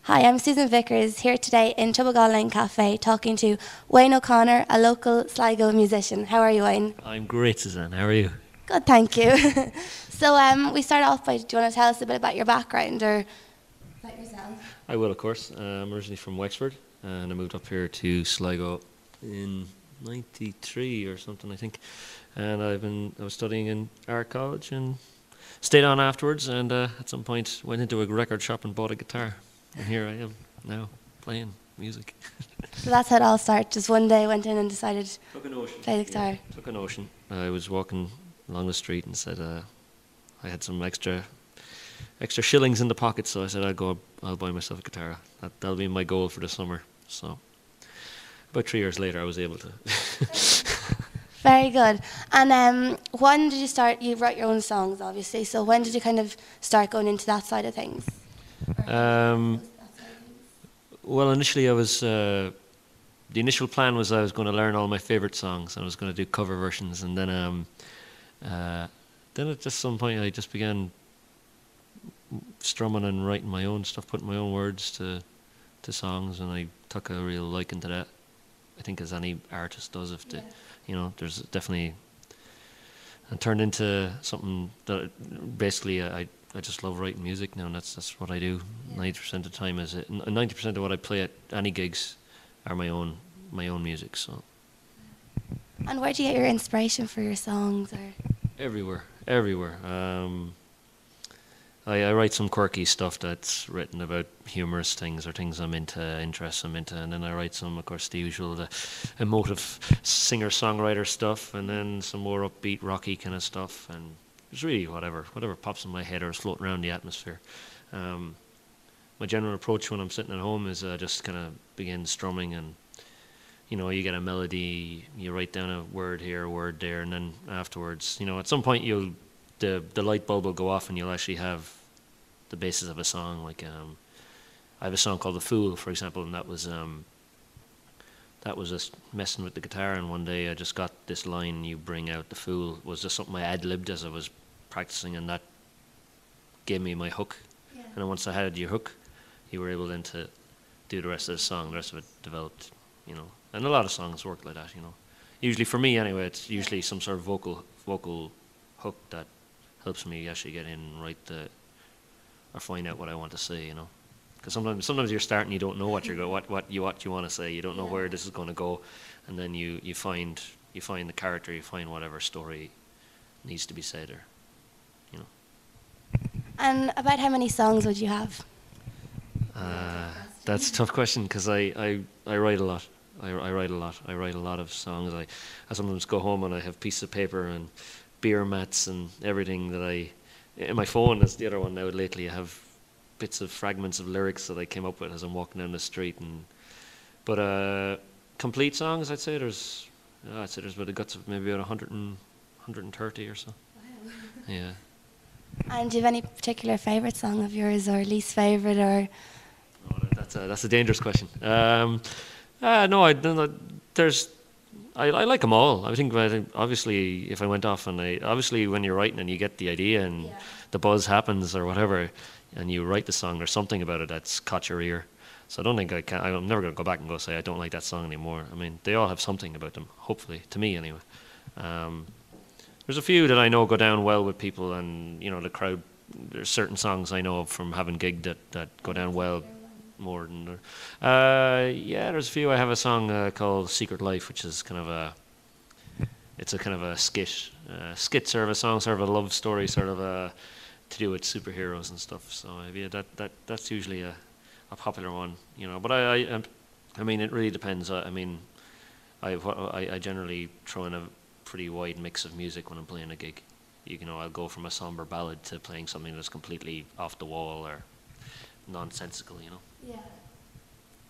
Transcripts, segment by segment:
Hi, I'm Susan Vickers, here today in Tubbagall Lane Cafe talking to Wayne O'Connor, a local Sligo musician. How are you, Wayne? I'm great, Suzanne. How are you? Good, thank you. We start off by, do you want to tell us a bit about your background or about yourself? I will, of course. I'm originally from Wexford, and I moved up here to Sligo in '93 or something, I think. And I was studying in art college and stayed on afterwards, and at some point went into a record shop and bought a guitar. And here I am now playing music. So that's how it all started. Just one day went in and decided to Took a notion. play the guitar. Yeah, took a notion. I was walking along the street and said I had some extra shillings in the pocket, so I said I'll buy myself a guitar. That'll be my goal for the summer. So about 3 years later, I was able to. Very good. And when did you start? You wrote your own songs, obviously. So when did you kind of start going into that side of things? Well, initially the initial plan was I was going to learn all my favorite songs and I was going to do cover versions, and then at just some point I just began strumming and writing my own stuff, putting my own words to songs, and I took a real liking to that. I think as any artist does, there's definitely, and turned into something that basically I just love writing music now, and that's what I do. 90% of the time 90% of what I play at any gigs are my own music. So. And where do you get your inspiration for your songs? Or Everywhere. I write some quirky stuff that's written about humorous things or things I'm into, interests I'm into, and then I write some, of course, the emotive singer-songwriter stuff, and then some more upbeat, rocky kind of stuff, and it's really whatever pops in my head or is floating around the atmosphere. My general approach when I'm sitting at home is just kind of begin strumming, and you get a melody, you write down a word here, a word there, and then afterwards, at some point the light bulb will go off and you'll actually have the basis of a song. Like I have a song called "The Fool," for example, and that was just messing with the guitar, and one day I just got this line, "You bring out the fool," was just something I ad-libbed as I was practicing, and that gave me my hook. Yeah. And then once I had your hook, you were able then to do the rest of the song. The rest of it developed, and a lot of songs work like that, Usually for me anyway, it's usually some sort of vocal hook that helps me actually get in and write or find out what I want to say, Because sometimes you're starting, you don't know what you want to say, you don't know where this is going to go, and then you find the character, you find whatever story needs to be said, or. And about how many songs would you have? That's a tough question because I write a lot. I write a lot. I write a lot of songs. I sometimes go home and I have pieces of paper and beer mats and everything that in my phone is the other one now lately. I have bits of fragments of lyrics that I came up with as I'm walking down the street, but complete songs, I'd say there's about the guts of maybe about 130 or so. Wow. Yeah. And do you have any particular favourite song of yours or least favourite, or? Oh, that's a dangerous question. No, I don't. I like them all. I think obviously if I went off and obviously when you're writing and you get the idea and the buzz happens or whatever, and you write the song, there's something about it that's caught your ear. So I don't think I'm never going to go back and go say I don't like that song anymore. I mean, they all have something about them, hopefully, to me anyway. There's a few that I know go down well with people, and the crowd. There's certain songs I know from having gigged that go down well more than. There's a few. I have a song called "Secret Life," which is kind of it's a kind of a skit sort of a song, sort of a love story, sort of to do with superheroes and stuff. So that's usually a popular one, But I mean, it really depends. I mean, I generally throw in a pretty wide mix of music when I'm playing a gig. I'll go from a somber ballad to playing something that's completely off the wall or nonsensical, Yeah.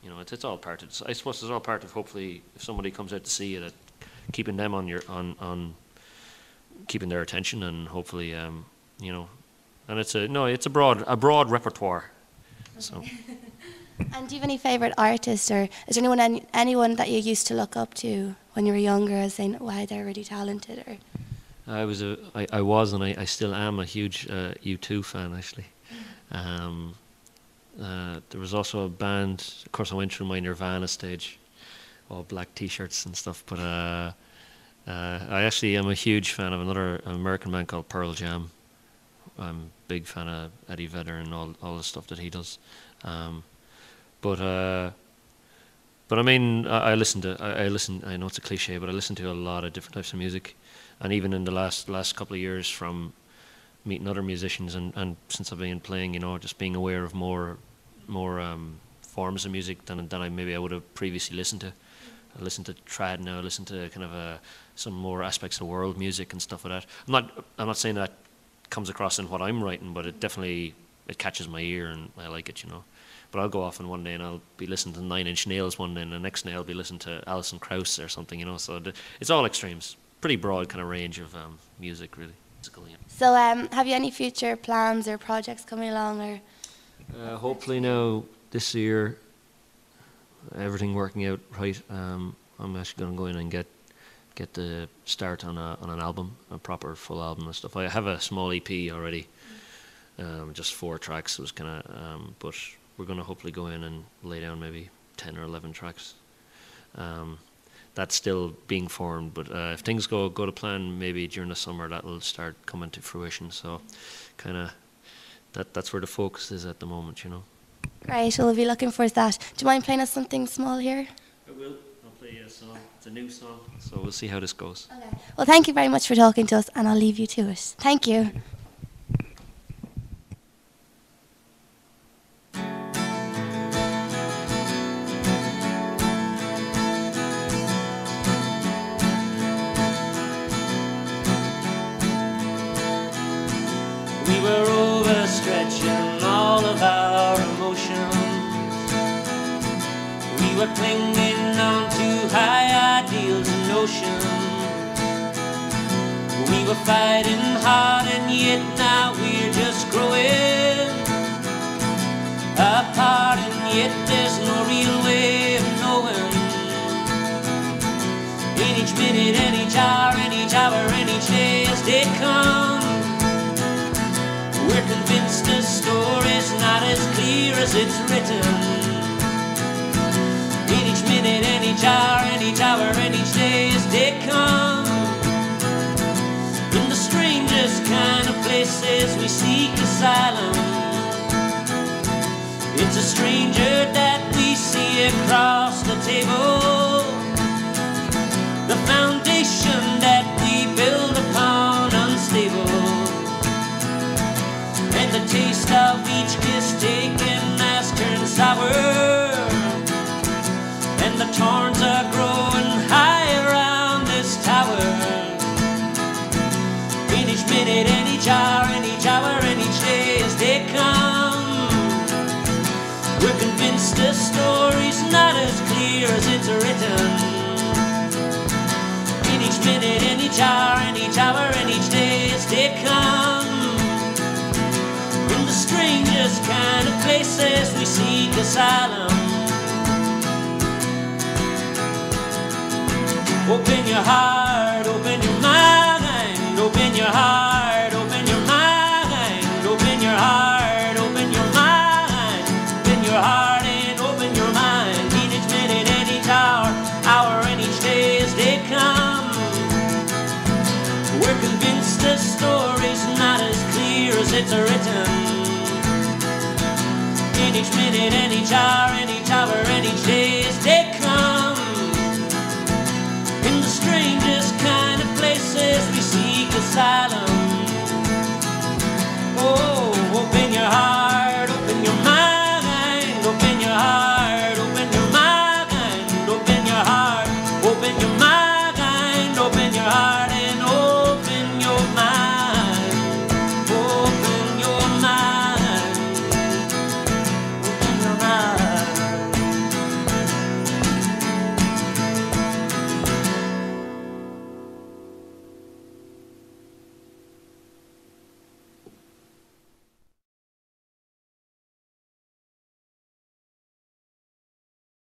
It's all part of. I suppose it's all part of. Hopefully, if somebody comes out to see you, that keeping them on keeping their attention, and hopefully, and it's a broad repertoire. Okay. So. And do you have any favourite artists, or is there anyone that you used to look up to when you were younger, as saying, "Wow, they're really talented"? Or I was, and I still am a huge U2 fan, actually. There was also a band. Of course, I went through my Nirvana stage, all black T-shirts and stuff. But I actually am a huge fan of another American band called Pearl Jam. I'm a big fan of Eddie Vedder and all the stuff that he does. But I mean, I listen to. I listen. I know it's a cliche, but I listen to a lot of different types of music, and even in the last couple of years, from meeting other musicians and since I've been playing, just being aware of more forms of music than I would have previously listened to. I listen to trad now. I listen to kind of some more aspects of world music and stuff like that. I'm not saying that comes across in what I'm writing, but it definitely catches my ear and I like it, But I'll go off on one day and I'll be listening to Nine Inch Nails one day, and the next day I'll be listening to Alison Krauss or something, So it's all extremes. Pretty broad kind of range of music, really. So have you any future plans or projects coming along? Or hopefully now this year, everything working out right. I'm actually going to go in and get the start on an album, a proper full album and stuff. I have a small EP already, just 4 tracks. It was kind of, but we're going to hopefully go in and lay down maybe 10 or 11 tracks. That's still being formed, but if things go to plan, maybe during the summer that'll start coming to fruition. So, kind of, that's where the focus is at the moment, Great, well, we'll be looking forward to that. Do you mind playing us something small here? I will. I'll play a song. It's a new song, so we'll see how this goes. Okay. Well, thank you very much for talking to us, and I'll leave you to it. Thank you. We were overstretching all of our emotions. We were clinging on to high ideals and notions. We were fighting hard, and yet now we're just growing apart, and yet there's no real way of knowing. In each minute, and each hour, and each hour, and each day as they come, we're convinced the story's not as clear as it's written. In each minute, and each hour, and each hour, and each day as they come, in the strangest kind of places we seek asylum. It's a stranger that we see across the table, the foundation that we build upon unstable. And the taste of each kiss taken has turned sour, and the thorns are growing high around this tower. In each minute, and each hour, and each hour, and each day as they come, we're convinced the story's not as clear as it's written. In each minute, and each hour, and each hour, and each day as they come, in the strangest kind of places we seek asylum. Open your heart, open your mind, open your heart, open your mind, open your heart, open your mind, open your heart and open your mind. In each minute, and each hour, and each day as they come, we're convinced the story's not as clear as it's written. In each minute, and each hour, and each hour, and each day as they come, in the strangest kind of places we seek asylum.